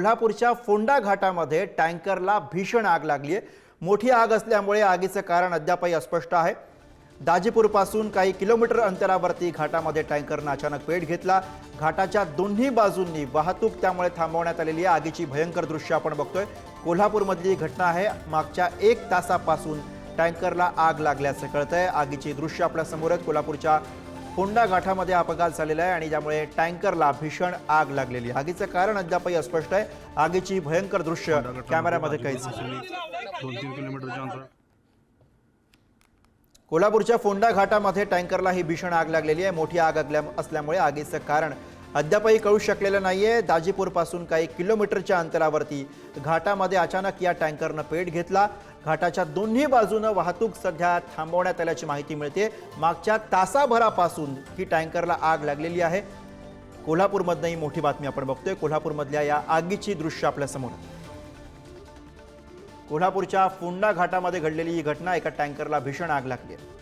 कोल्हापूरच्या फोंडा घाटामध्ये टँकरला भीषण आग लागली आहे। मोठी आग असल्यामुळे आगीचं कारण अद्यापही अस्पष्ट आहे। दाजीपूरपासून काही किलोमीटर अंतरावरती घाटामध्ये टँकरनं अचानक पेट घेतला। घाटाच्या दोन्ही बाजूंनी वाहतूक त्यामुळे थांबवण्यात आलेली आहे। आगीची भयंकर दृश्य आपण बघतोय। कोल्हापूरमधली घटना आहे। मागच्या 1 तासापासून टँकरला आग लागल्याचं कळतंय। आगीची दृश्य आपल्या समोर आहेत। कोल्हापूरच्या फोंडा घाटामध्ये अपघात झालेला आहे आणि त्यामुळे टँकरला भीषण आग लागलेली आहे। आगीचं कारण अद्यापही अस्पष्ट आहे। आगीची भयंकर दृश्य कॅमेऱ्यामध्ये कैद झाली। 2-3 किलोमीटरच्या अंतर कोल्हापूरच्या फोंडा घाटामध्ये टँकरला ही भीषण आग लागलेली आहे। मोठी आग असल्यामुळे आगीचं कारण अद्यापही कळू शकलेलं नाहीये। दाजीपूरपासून काही किलोमीटरच्या अंतरावरती घाटामध्ये अचानक या टँकरनं पेट घेतला। घाटाच्या दोन्ही बाजूनं वाहतूक सध्या थांबवण्यात आल्याची माहिती मिळते। मागच्या तासाभरापासून ही टँकरला आग लागलेली आहे। कोल्हापूरमधनं ही मोठी बातमी आपण बघतोय। कोल्हापूरमधल्या या आगीची दृश्य आपल्या समोर। कोल्हापूरच्या फोंडा घाटामध्ये घडलेली ही घटना, एका टँकरला भीषण आग लागली आहे।